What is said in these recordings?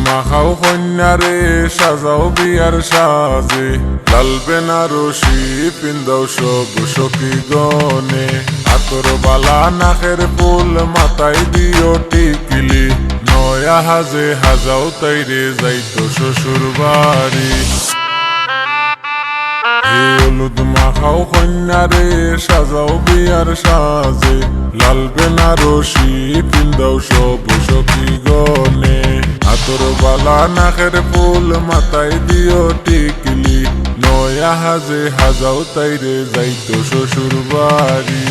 মাখাও কন্যারে সাজাও বিয়ার সাজে, লাল বেনারসি পিন্দাও সব সখী গনে, আতর বালা নাকের ফুল মাথায় দিও টিকিলি, নয়া হাজে হাজাও তাইরে যাইতো শ্বশুর বাড়ি। হলুদ মাখাও কন্যারে সাজাও বিয়ার সাজে, লাল বেনারসি পিন্দাও সব সখী গনে, আতর বালা নাকের ফুল মাথায় দিও টিকলি, নয়া হাজে হাজাও তাইরে যাইতো শ্বশুর বাড়ি।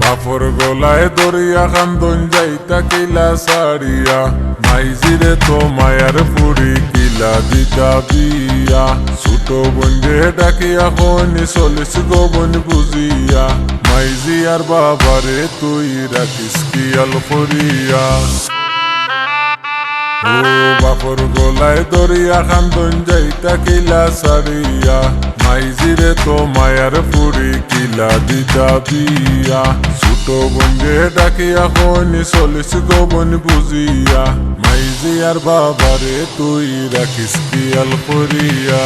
বাপর গলায় দরিয়া কান্দন যাইতা কিলা সারিয়া, মাইজিরে তো মায়ার ফুড়ি কিলা দিতা বিয়া, ছোট বন্ধে ডাকিয়া খনি চলিস গোবন বুঝিয়া, মাইজি আর বাবারে তুই রাখিস কিয়াল করিয়া। ও বাপর গলায় দরিয়া কান্দন যাইতা কিলা সারিয়া, মাইজিরে তো মায়ার ফুড়ি কিলা দিতা বিয়া, ছোট বন্ধে ডাকিয়া খনি চলিস গোবন বুঝিয়া, মাইজি আর বাবারে তুই রাখিস কিয়াল করিয়া।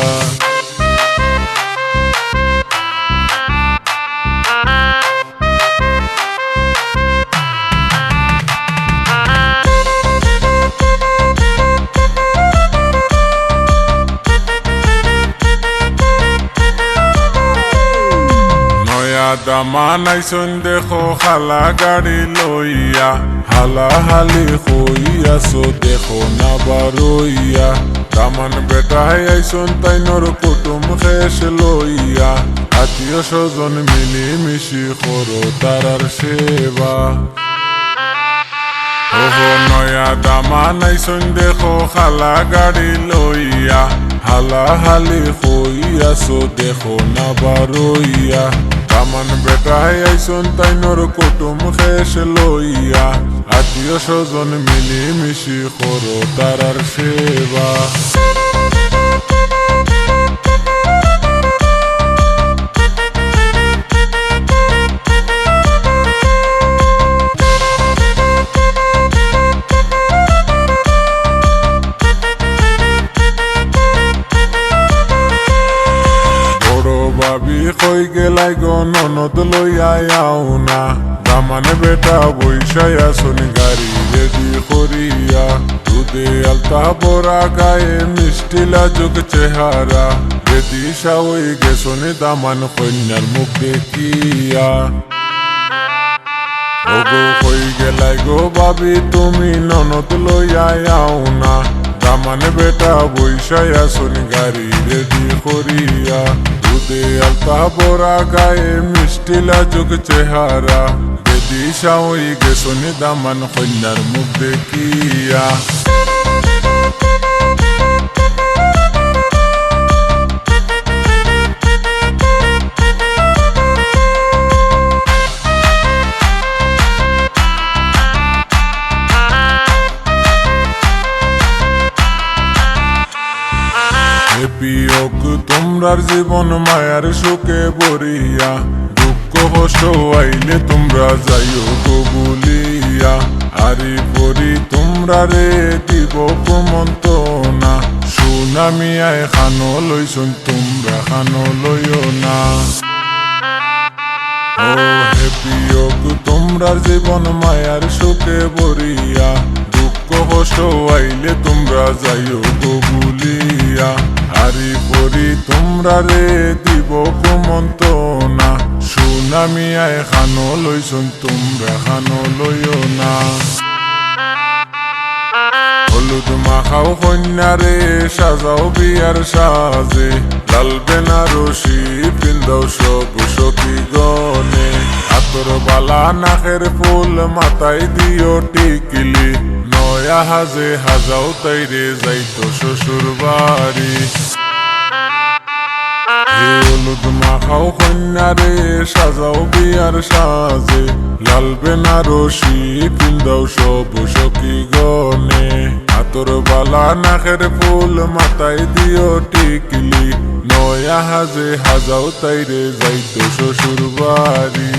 দামান আইসন দেখো খালা গাড়ি লইয়া, হালা হালি হইয়াছো দেখো না বারইয়া, দামান বেটাই আইসন তাইনর কুটুম খেস লইয়া, আত্মীয় স্বজন মিলি মিশি করো তারার সেবা। ওহো নয়া দামান আইসন দেখো খালা গাড়ি লইয়া, হালা হালি হইয়াছো দেখো না বারইয়া, দামান বেটাই আইসন তাইনর কুটুম খেস লইয়া, আত্মীয় স্বজন মিলি মিশি করো তারার সেবা। কই গেলাই গো ননদ লইয়া আও না, দামানে বেটা বৈশাই আসন গাড়ি রেডি করিয়া, দুধে আলতা বড়া গায়ে মিষ্টি লাজুক চেহারা, বেদি সাওই গেছনে দামান কন্যার মুখ দেখিয়া। ওগো কই গেলাই গো বাবি তুমি ননদ লইয়া আও না, দামানে বেটা বৈশাই আসন গাড়ি রেডি করিয়া, দুধে আলতা বড়া গায়ে মিষ্টি লাজুক চেহারা, বেদি সাওই গেছনে দামান কন্যার মুখ দেখিয়া। বিয়োগ তোমরার জীবন মায়ার সুখে ভরিয়া, দুঃখ কষ্ট আইলে তোমরা যাইও গো ভুলিয়া, আরি পরি তোমরা রে দিব কুমন্তনা, সুনামিয়ায় খানো লইছন তোমরা খানো লইও না। ও হে বিয়োগ তোমরার জীবন মায়ার সুখে ভরিয়া, দুঃখ কষ্ট আইলে তোমরা যাইও গো ভুলিয়া, আরি পরি তোমরা রে দিব কুমন্তনা, সুনামিয়ায় খানো লইছন তোমরা খানো লইও না। হলুদ মাখাও কন্যারে সাজাও বিয়ার সাজে, লাল বেনারসি পিন্দাও সব সখী গনে, আতর বালা নাকের ফুল মাথায় দিও টিকিলি, নয়া হাজে হাজাও তাইরে যাইতো শ্বশুর বাড়ি। হলুদ মাখাও কন্যারে সাজাও বিয়ার সাজে লাল বেনারসি পিন্দাও সব সখী গনে হাতর বালা নাকের ফুল মাথায় দিও টিকলি নয়া হাজে হাজাও তাইরে যাইতো শ্বশুর বাড়ি